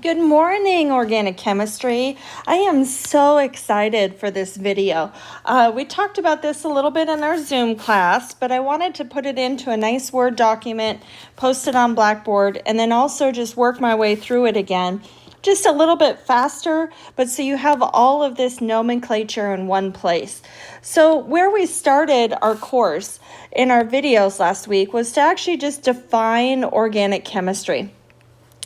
Good morning, organic chemistry. I am so excited for this video. We talked about this a little bit in our Zoom class, but I wanted to put it into a nice Word document, post it on Blackboard, and then also just work my way through it again, just a little bit faster, but so you have all of this nomenclature in one place. So where we started our course in our videos last week was to actually just define organic chemistry.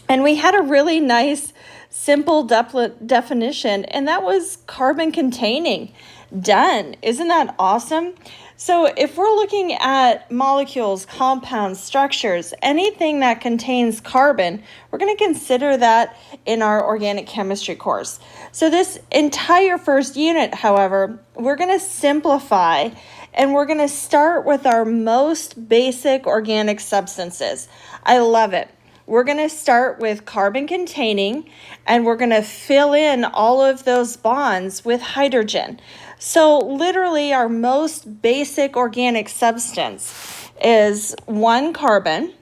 And we had a really nice, simple definition, and that was carbon containing. Done. Isn't that awesome? So if we're looking at molecules, compounds, structures, anything that contains carbon, we're going to consider that in our organic chemistry course. So this entire first unit, however, we're going to simplify, and we're going to start with our most basic organic substances. I love it. We're going to start with carbon containing, and we're going to fill in all of those bonds with hydrogen. So literally our most basic organic substance is one carbon,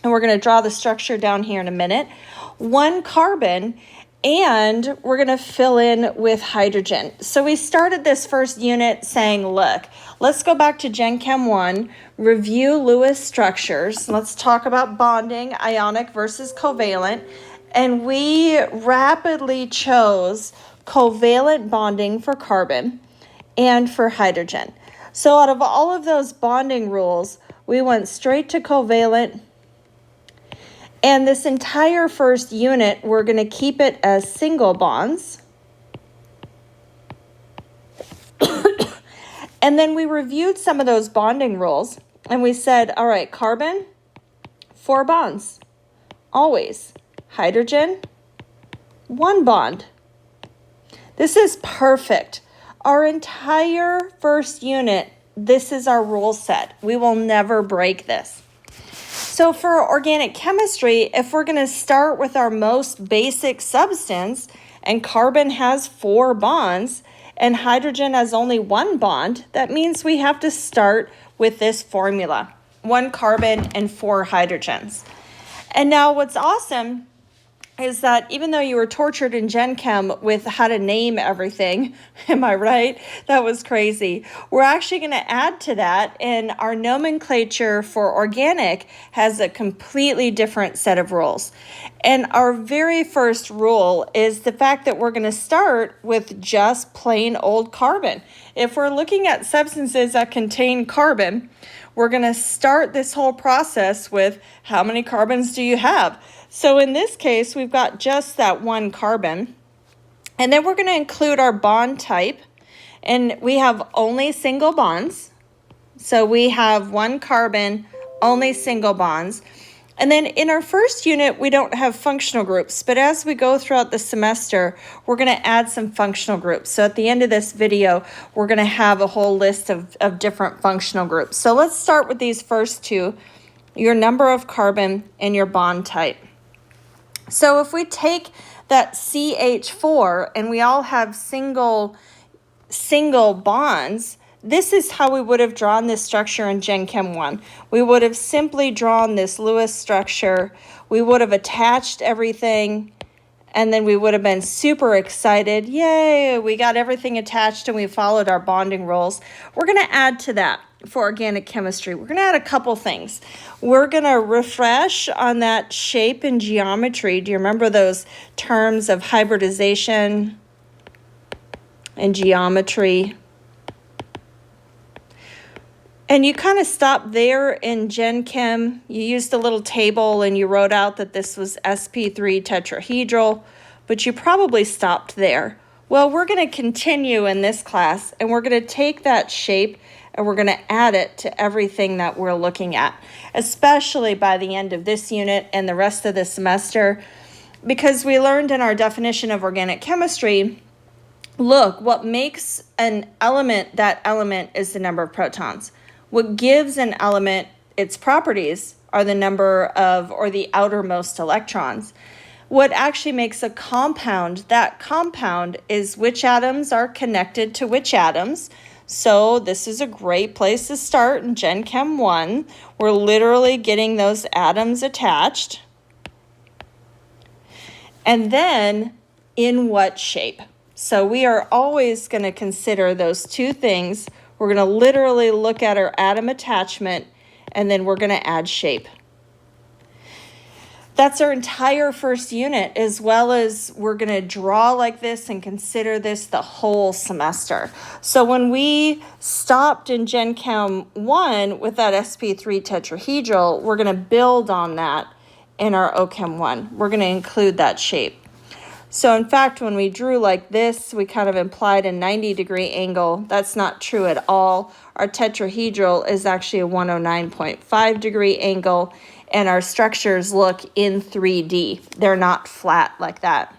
and we're going to draw the structure down here in a minute. One carbon, and we're going to fill in with hydrogen. So we started this first unit saying, look, let's go back to Gen Chem 1, review Lewis structures. Let's talk about bonding, ionic versus covalent. And we rapidly chose covalent bonding for carbon and for hydrogen. So out of all of those bonding rules, we went straight to covalent. And this entire first unit, we're going to keep it as single bonds. And then we reviewed some of those bonding rules, and we said, all right, carbon, 4 bonds, always. Hydrogen, 1 bond. This is perfect. Our entire first unit, this is our rule set. We will never break this. So for organic chemistry, if we're going to start with our most basic substance, and carbon has 4 bonds, and hydrogen has only 1 bond, that means we have to start with this formula, 1 carbon and 4 hydrogens. And now what's awesome is that even though you were tortured in Gen Chem with how to name everything, am I right? That was crazy. We're actually going to add to that, and our nomenclature for organic has a completely different set of rules. And our very first rule is the fact that we're going to start with just plain old carbon. If we're looking at substances that contain carbon, we're going to start this whole process with how many carbons do you have? So in this case, we've got just that 1 carbon. And then we're going to include our bond type. And we have only single bonds. So we have 1 carbon, only single bonds. And then in our first unit, we don't have functional groups. But as we go throughout the semester, we're going to add some functional groups. So at the end of this video, we're going to have a whole list of different functional groups. So let's start with these first 2, your number of carbon and your bond type. So if we take that CH4 and we all have single bonds, this is how we would have drawn this structure in Gen Chem 1. We would have simply drawn this Lewis structure. We would have attached everything, and then we would have been super excited. Yay, we got everything attached and we followed our bonding rules. We're going to add to that for organic chemistry. We're going to add a couple things. We're going to refresh on that shape and geometry. Do you remember those terms of hybridization and geometry? And you kind of stopped there in Gen Chem. You used a little table and you wrote out that this was sp3 tetrahedral, but you probably stopped there. Well, we're going to continue in this class, and we're going to take that shape and we're going to add it to everything that we're looking at, especially by the end of this unit and the rest of the semester, because we learned in our definition of organic chemistry, look, what makes an element that element is the number of protons. What gives an element its properties are the number of, or the outermost electrons. What actually makes a compound, that compound is which atoms are connected to which atoms. So this is a great place to start in Gen Chem 1. We're literally getting those atoms attached. And then in what shape? So we are always going to consider those two things. We're going to literally look at our atom attachment, and then we're going to add shape. That's our entire first unit, as well as we're going to draw like this and consider this the whole semester. So when we stopped in Gen Chem 1 with that sp3 tetrahedral, we're going to build on that in our OChem 1. We're going to include that shape. So in fact, when we drew like this, we kind of implied a 90-degree angle. That's not true at all. Our tetrahedral is actually a 109.5-degree angle, and our structures look in 3D. They're not flat like that.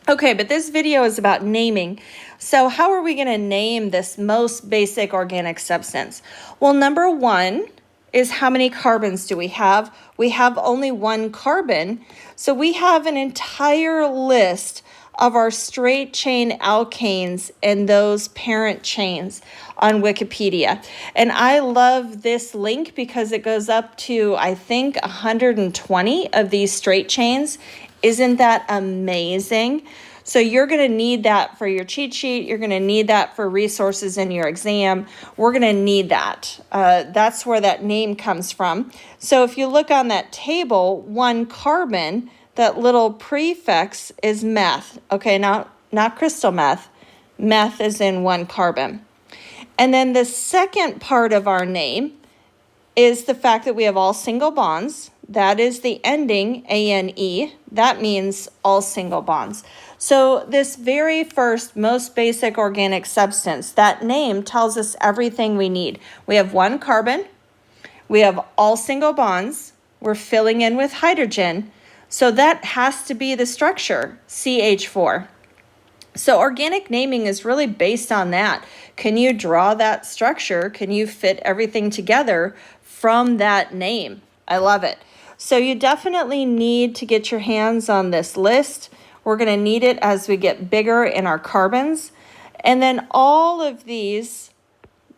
Okay, but this video is about naming. So how are we going to name this most basic organic substance? Well, number one is how many carbons do we have? We have only one carbon. So we have an entire list of our straight chain alkanes and those parent chains on Wikipedia. And I love this link because it goes up to, I think, 120 of these straight chains. Isn't that amazing? So you're going to need that for your cheat sheet. You're going to need that for resources in your exam. We're going to need that. That's where that name comes from. So if you look on that table, one carbon, that little prefix is meth. Okay, not crystal meth. Meth is in one carbon. And then the second part of our name is the fact that we have all single bonds. That is the ending, ANE. That means all single bonds. So this very first, most basic organic substance, that name tells us everything we need. We have one carbon. We have all single bonds. We're filling in with hydrogen. So that has to be the structure, CH4. So organic naming is really based on that. Can you draw that structure? Can you fit everything together from that name? I love it. So you definitely need to get your hands on this list. We're going to need it as we get bigger in our carbons. And then all of these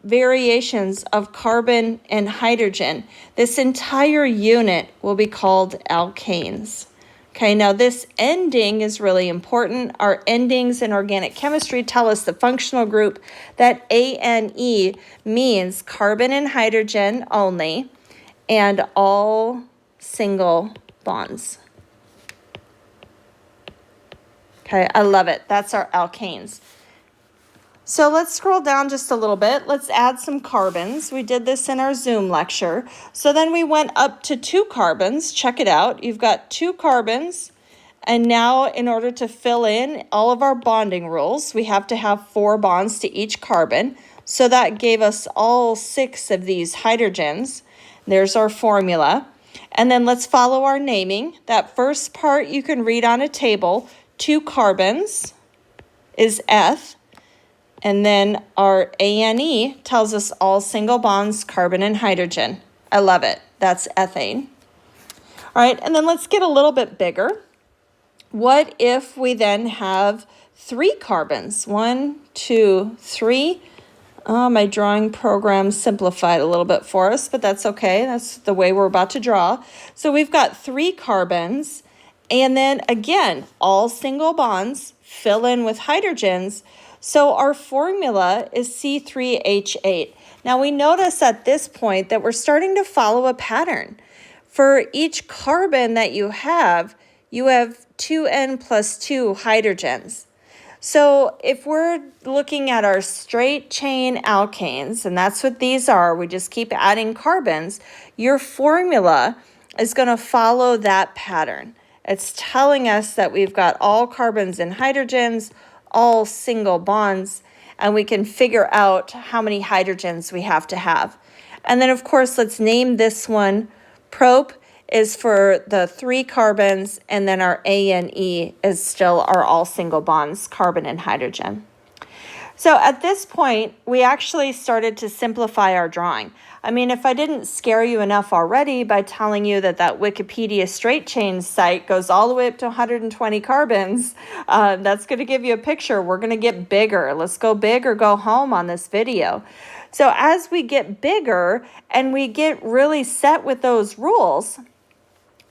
variations of carbon and hydrogen, this entire unit will be called alkanes. Okay, now this ending is really important. Our endings in organic chemistry tell us the functional group. That ANE means carbon and hydrogen only, and all single bonds. Okay, I love it. That's our alkanes. So let's scroll down just a little bit. Let's add some carbons. We did this in our Zoom lecture. So then we went up to 2 carbons. Check it out. You've got 2 carbons. And now in order to fill in all of our bonding rules, we have to have 4 bonds to each carbon. So that gave us all 6 of these hydrogens. There's our formula. And then let's follow our naming. That first part you can read on a table. 2 carbons is eth. And then our ANE tells us all single bonds, carbon and hydrogen. I love it. That's ethane. All right, and then let's get a little bit bigger. What if we then have 3 carbons? 1, 2, 3. Oh, my drawing program simplified a little bit for us, but that's okay. That's the way we're about to draw. So we've got 3 carbons, and then again, all single bonds, fill in with hydrogens. So our formula is C3H8. Now we notice at this point that we're starting to follow a pattern. For each carbon that you have 2N plus 2 hydrogens. So if we're looking at our straight chain alkanes, and that's what these are, we just keep adding carbons, your formula is going to follow that pattern. It's telling us that we've got all carbons and hydrogens, all single bonds, and we can figure out how many hydrogens we have to have. And then, of course, let's name this one. Prop is for the 3 carbons, and then our ANE is still our all single bonds, carbon and hydrogen. So at this point, we actually started to simplify our drawing. I mean, if I didn't scare you enough already by telling you that Wikipedia straight chain site goes all the way up to 120 carbons, that's going to give you a picture. We're going to get bigger. Let's go big or go home on this video. So as we get bigger and we get really set with those rules,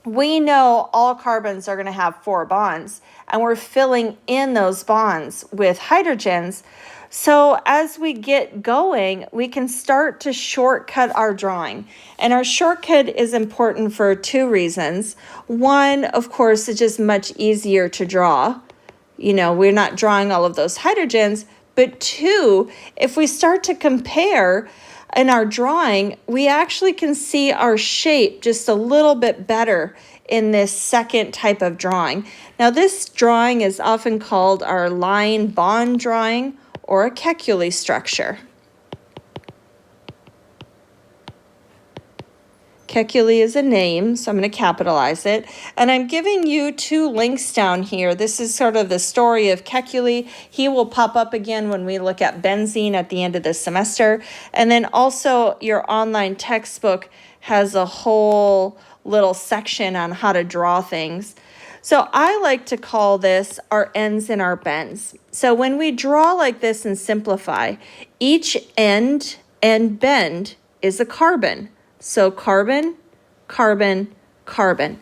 we know all carbons are going to have 4 bonds, and we're filling in those bonds with hydrogens. So as we get going, we can start to shortcut our drawing. And our shortcut is important for 2 reasons. One, of course, it's just much easier to draw. We're not drawing all of those hydrogens. But 2, if we start to compare in our drawing, we actually can see our shape just a little bit better in this second type of drawing. Now, this drawing is often called our line bond drawing or a Kekule structure. Kekule is a name, so I'm going to capitalize it. And I'm giving you 2 links down here. This is sort of the story of Kekule. He will pop up again when we look at benzene at the end of the semester. And then also your online textbook has a whole little section on how to draw things. So I like to call this our ends and our bends. So when we draw like this and simplify, each end and bend is a carbon. So carbon, carbon, carbon.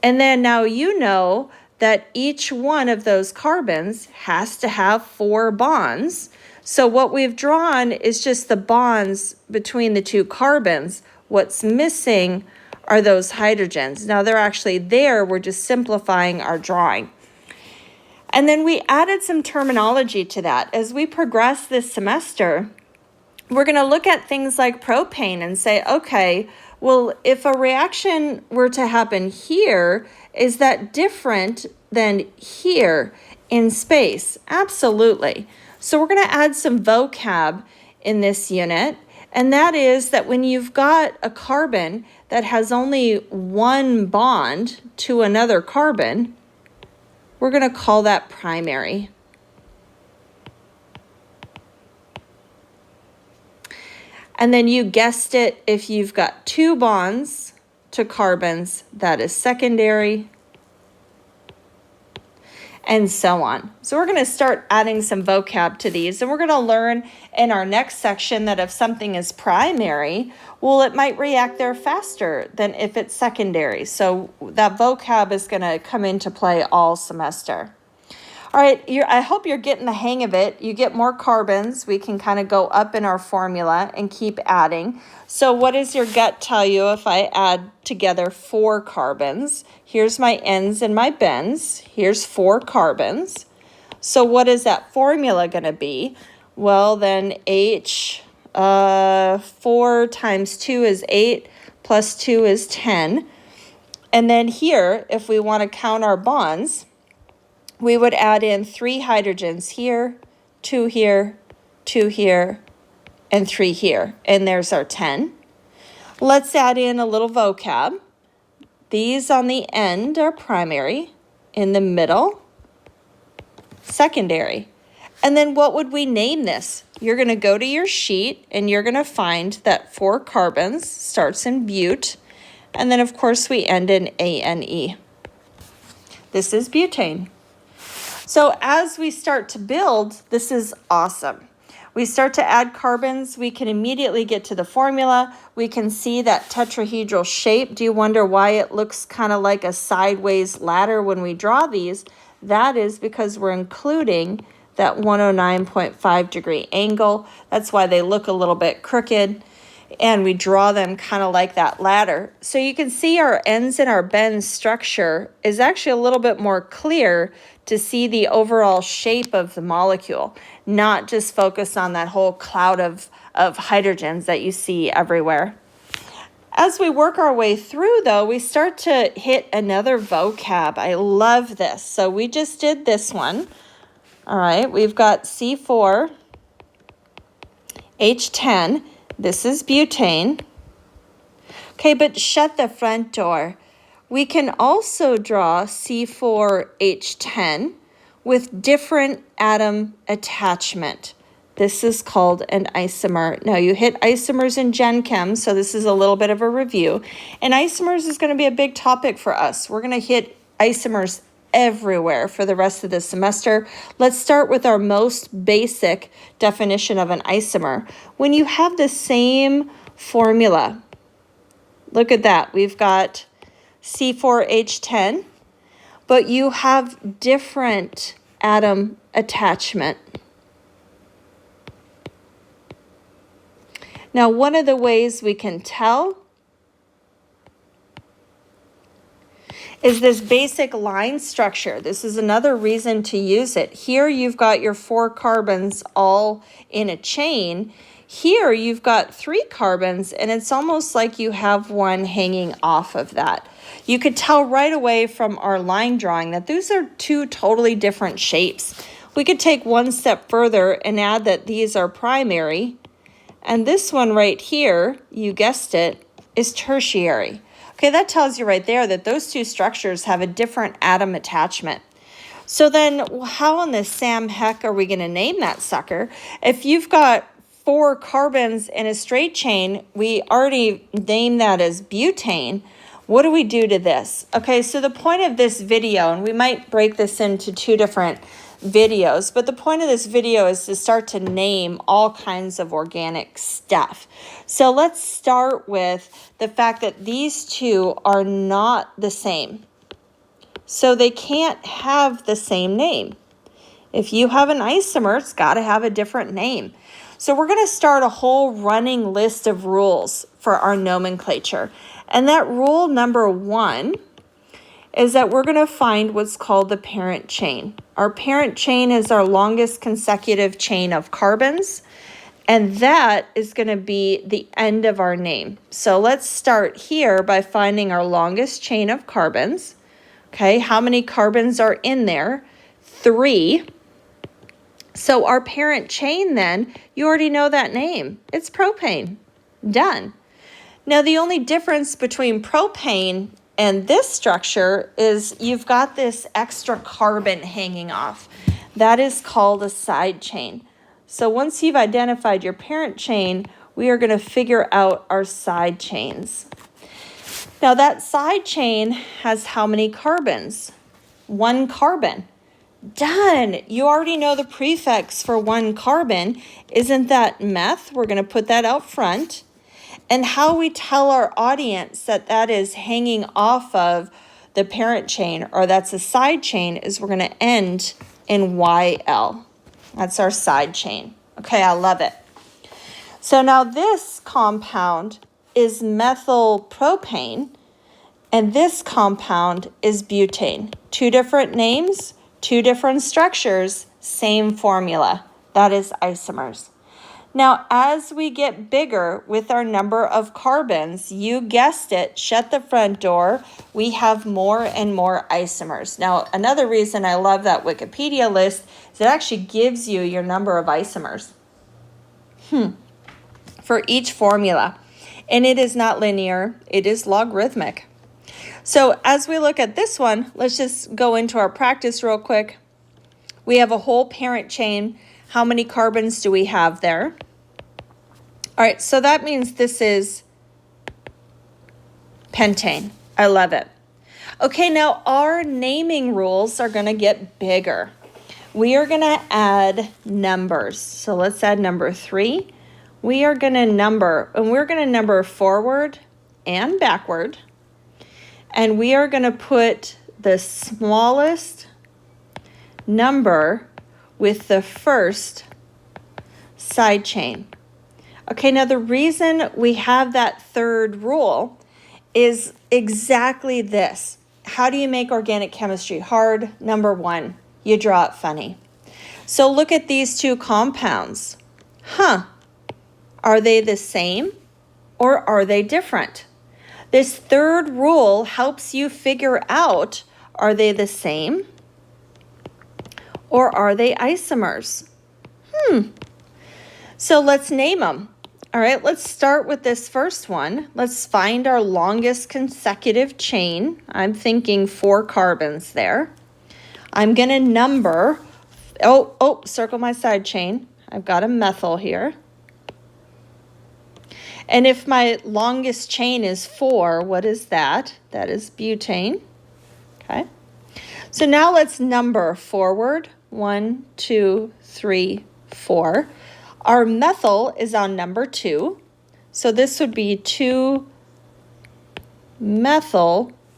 And then now you know that each one of those carbons has to have 4 bonds. So what we've drawn is just the bonds between the 2 carbons. What's missing are those hydrogens. Now they're actually there, we're just simplifying our drawing. And then we added some terminology to that. As we progress this semester, we're going to look at things like propane and say, okay, well, if a reaction were to happen here, is that different than here in space? Absolutely. So we're going to add some vocab in this unit, and that is that when you've got a carbon that has only 1 bond to another carbon, we're going to call that primary. And then you guessed it, if you've got 2 bonds to carbons, that is secondary, and so on. So we're going to start adding some vocab to these, and we're going to learn in our next section that if something is primary, well, it might react there faster than if it's secondary. So that vocab is going to come into play all semester. All right, I hope you're getting the hang of it. You get more carbons. We can kind of go up in our formula and keep adding. So what does your gut tell you if I add together 4 carbons? Here's my ends and my bends. Here's 4 carbons. So what is that formula going to be? Well, then 4 times 2 is 8, plus 2 is 10. And then here, if we want to count our bonds, we would add in 3 hydrogens here, 2 here, 2 here, and 3 here. And there's our 10. Let's add in a little vocab. These on the end are primary, in the middle, secondary. And then what would we name this? You're going to go to your sheet and you're going to find that 4 carbons starts in bute. And then, of course, we end in ANE. This is butane. So as we start to build, this is awesome. We start to add carbons, we can immediately get to the formula. We can see that tetrahedral shape. Do you wonder why it looks kind of like a sideways ladder when we draw these? That is because we're including that 109.5 degree angle. That's why they look a little bit crooked. And we draw them kind of like that ladder. So you can see our ends and our bends structure is actually a little bit more clear to see the overall shape of the molecule, not just focus on that whole cloud of hydrogens that you see everywhere. As we work our way through, though, we start to hit another vocab. I love this. So we just did this one. All right, we've got C4H10. This is butane. Okay, but shut the front door. We can also draw C4H10 with different atom attachment. This is called an isomer. Now, you hit isomers in Gen Chem, so this is a little bit of a review. And isomers is going to be a big topic for us. We're going to hit isomers everywhere for the rest of the semester. Let's start with our most basic definition of an isomer. When you have the same formula, look at that. We've got C4H10, but you have different atom attachment. Now, one of the ways we can tell is this basic line structure. This is another reason to use it. Here you've got your 4 carbons all in a chain. Here you've got 3 carbons, and it's almost like you have one hanging off of that. You could tell right away from our line drawing that these are 2 totally different shapes. We could take one step further and add that these are primary, and this one right here, you guessed it, is tertiary. Okay, that tells you right there that those 2 structures have a different atom attachment. So then how in the Sam heck are we going to name that sucker? If you've got 4 carbons in a straight chain, we already named that as butane. What do we do to this? Okay, so the point of this video, and we might break this into 2 different videos, but the point of this video is to start to name all kinds of organic stuff. So let's start with the fact that these 2 are not the same. So they can't have the same name. If you have an isomer, it's got to have a different name. So we're going to start a whole running list of rules for our nomenclature. And that rule number 1 is that we're going to find what's called the parent chain. Our parent chain is our longest consecutive chain of carbons, and that is going to be the end of our name. So let's start here by finding our longest chain of carbons. Okay, how many carbons are in there? 3. So our parent chain then, you already know that name. It's propane. Done. Now the only difference between propane and this structure is you've got this extra carbon hanging off. That is called a side chain. So once you've identified your parent chain, we are going to figure out our side chains. Now that side chain has how many carbons? 1 carbon. Done. You already know the prefix for 1 carbon. Isn't that meth? We're going to put that out front. And how we tell our audience that that is hanging off of the parent chain, or that's a side chain, is we're going to end in YL. That's our side chain. Okay, I love it. So now this compound is methylpropane, and this compound is butane. 2 different names, 2 different structures, same formula. That is isomers. Now, as we get bigger with our number of carbons, you guessed it, shut the front door, we have more and more isomers. Now, another reason I love that Wikipedia list is it actually gives you your number of isomers for each formula. And it is not linear, it is logarithmic. So as we look at this one, let's just go into our practice real quick. We have a whole parent chain. How many carbons do we have there? All right, so that means this is pentane. I love it. Okay, now our naming rules are going to get bigger. We are going to add numbers. So let's add number 3. We are going to number, and we're going to number forward and backward. And we are going to put the smallest number with the first side chain. Okay, now the reason we have that 3rd rule is exactly this. How do you make organic chemistry hard? Number 1, you draw it funny. So look at these 2 compounds. Are they the same or are they different? This 3rd rule helps you figure out, are they the same or are they isomers? So let's name them. All right, let's start with this first one. Let's find our longest consecutive chain. I'm thinking 4 carbons there. I'm going to number, circle my side chain. I've got a methyl here. And if my longest chain is 4, what is that? That is butane. Okay. So now let's number forward. 1, 2, 3, 4. Our methyl is on number 2. So this would be 2-methyl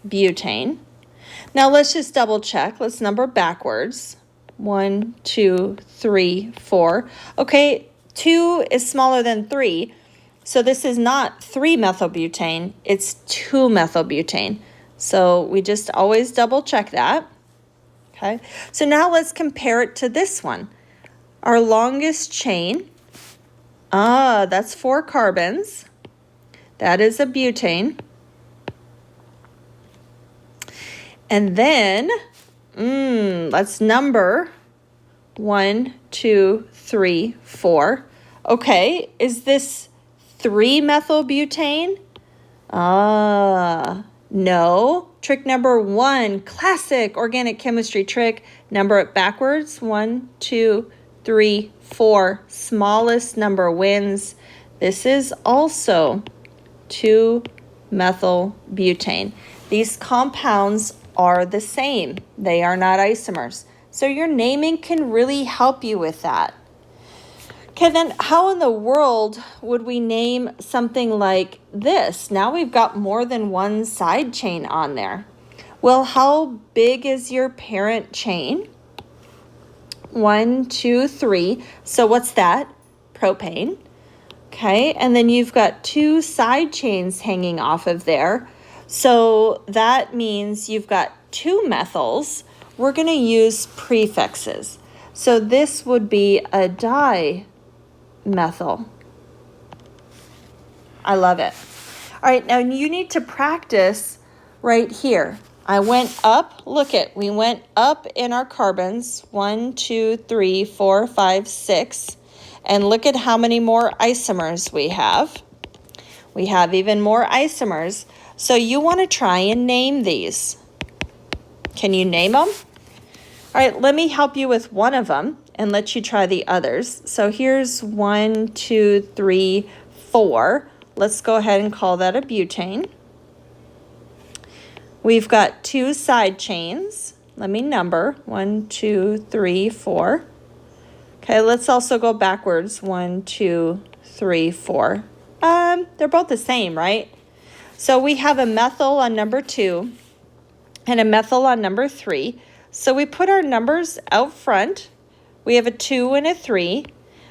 butane. Now let's just double check. Let's number backwards. 1, 2, 3, 4. Okay, 2 is smaller than 3. So this is not 3-methylbutane, it's 2-methylbutane. So we just always double check that. Okay, so now let's compare it to this one. Our longest chain, that's 4 carbons. That is a butane. And then, let's number 1, 2, 3, 4. Okay, is this 3-methylbutane? No. Trick number 1, classic organic chemistry trick. Number it backwards. 1, 2, 3, 4. Smallest number wins. This is also 2-methylbutane. These compounds are the same. They are not isomers. So your naming can really help you with that. Okay, then how in the world would we name something like this? Now we've got more than one side chain on there. Well, how big is your parent chain? 1, 2, 3. So what's that? Propane. Okay, and then you've got 2 side chains hanging off of there. So that means you've got 2 methyls. We're going to use prefixes. So this would be a dimethyl. I love it. All right, now you need to practice right here. I went up, look it, we went up in our carbons, 1, 2, 3, 4, 5, 6. And look at how many more isomers we have. We have even more isomers. So you want to try and name these. Can you name them? All right, let me help you with one of them and let you try the others. So here's 1, 2, 3, 4. Let's go ahead and call that a butane. We've got 2 side chains. Let me number 1, 2, 3, 4. Okay, let's also go backwards. 1, 2, 3, 4. They're both the same, right? So we have a methyl on number 2 and a methyl on number 3. So we put our numbers out front. We have a 2 and a 3,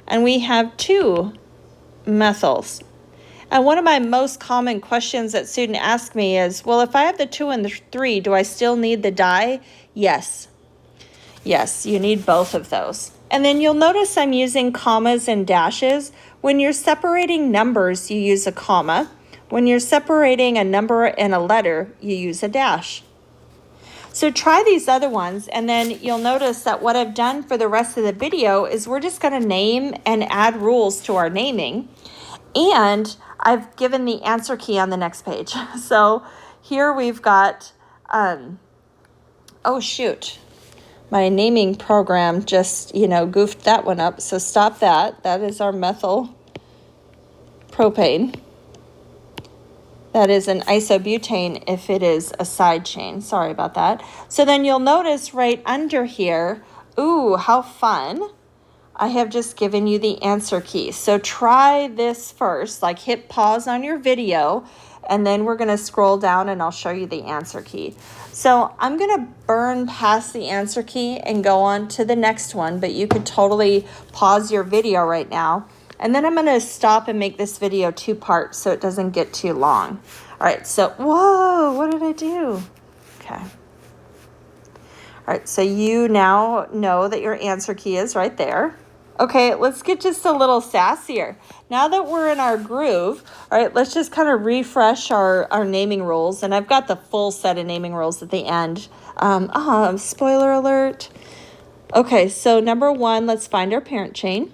and we have 2 methyls. And one of my most common questions that students ask me is, well, if I have the 2 and the 3, do I still need the di? Yes. Yes, you need both of those. And then you'll notice I'm using commas and dashes. When you're separating numbers, you use a comma. When you're separating a number and a letter, you use a dash. So try these other ones, and then you'll notice that what I've done for the rest of the video is we're just going to name and add rules to our naming. And I've given the answer key on the next page. So here we've got, oh shoot, my naming program just, goofed that one up. So stop that. That is our methyl propane. That is an isobutane if it is a side chain. Sorry about that. So then you'll notice right under here, ooh, how fun. I have just given you the answer key. So try this first, like hit pause on your video, and then we're going to scroll down and I'll show you the answer key. So I'm going to burn past the answer key and go on to the next one, but you could totally pause your video right now. And then I'm going to stop and make this video 2 parts so it doesn't get too long. All right, so, whoa, what did I do? Okay. All right, so you now know that your answer key is right there. Okay, let's get just a little sassier. Now that we're in our groove, all right, let's just kind of refresh our naming rules. And I've got the full set of naming rules at the end. Spoiler alert. Okay, so number 1, let's find our parent chain.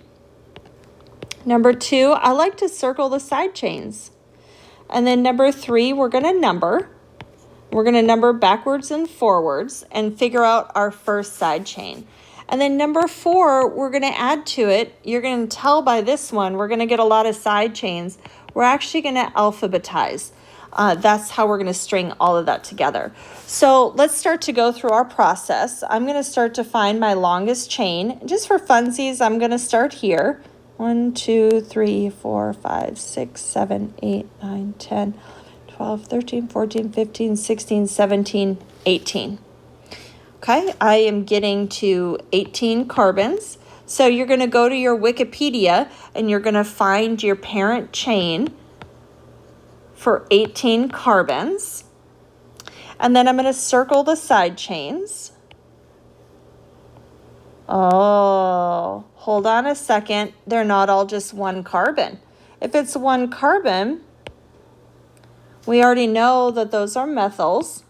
Number 2, I like to circle the side chains. And then number 3, we're going to number. We're going to number backwards and forwards and figure out our first side chain. And then number 4, we're going to add to it. You're going to tell by this one, we're going to get a lot of side chains. We're actually going to alphabetize. That's how we're going to string all of that together. So let's start to go through our process. I'm going to start to find my longest chain. Just for funsies, I'm going to start here. 1, 2, 3, 4, 5, 6, 7, 8, 9, 10, 12, 13, 14, 15, 16, 17, 18. Okay, I am getting to 18 carbons. So you're going to go to your Wikipedia and you're going to find your parent chain for 18 carbons. And then I'm going to circle the side chains. Oh, hold on a second. They're not all just one carbon. If it's one carbon, we already know that those are methyls.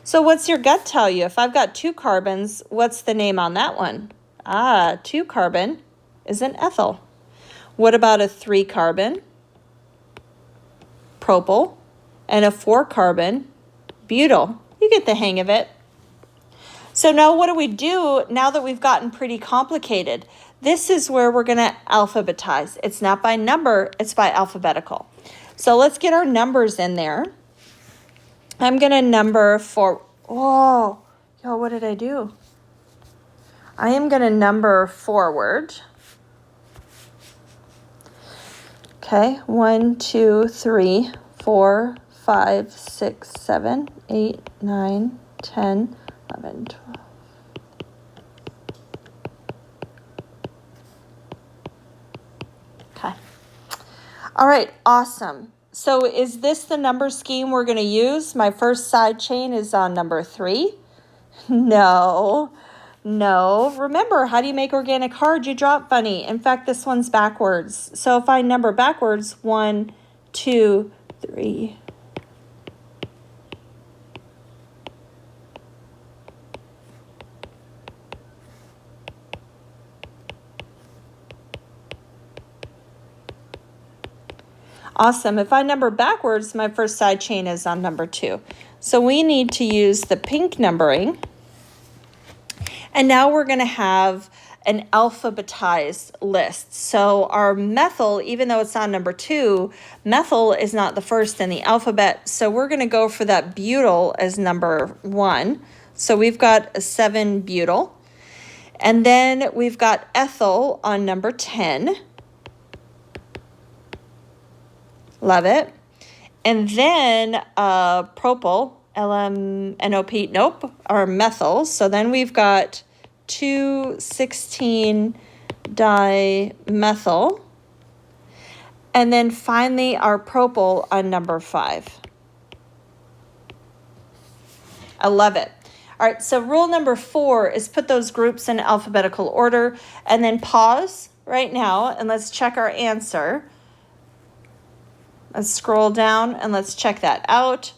So what's your gut tell you? If I've got 2 carbons, what's the name on that one? 2 carbon is an ethyl. What about a 3 carbon? Propyl. And a 4 carbon? Butyl. You get the hang of it. So now what do we do now that we've gotten pretty complicated? This is where we're going to alphabetize. It's not by number, it's by alphabetical. So let's get our numbers in there. I'm going to number for, oh, yo, what did I do? I am going to number forward. Okay, 1, 2, 3, 4, 5, 6, 7, 8, 9, 10, 11, 12. Okay. All right, awesome. So is this the number scheme we're going to use? My first side chain is on number 3. No. Remember, how do you make organic hard? You drop funny. In fact, this one's backwards. So if I number backwards, 1, 2, 3. Awesome. If I number backwards, my first side chain is on number 2. So we need to use the pink numbering. And now we're going to have an alphabetized list. So our methyl, even though it's on number 2, methyl is not the first in the alphabet. So we're going to go for that butyl as number 1. So we've got a 7-butyl. And then we've got ethyl on number 10. Love it. And then propyl, LMNOP, nope, are methyls. So then we've got 2,16-dimethyl. And then finally our propyl on number 5. I love it. All right, so rule number 4 is put those groups in alphabetical order and then pause right now and let's check our answer. Let's scroll down and let's check that out.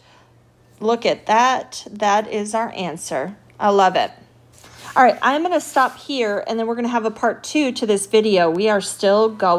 Look at that. That is our answer. I love it. All right, I'm going to stop here and then we're going to have a part 2 to this video. We are still going.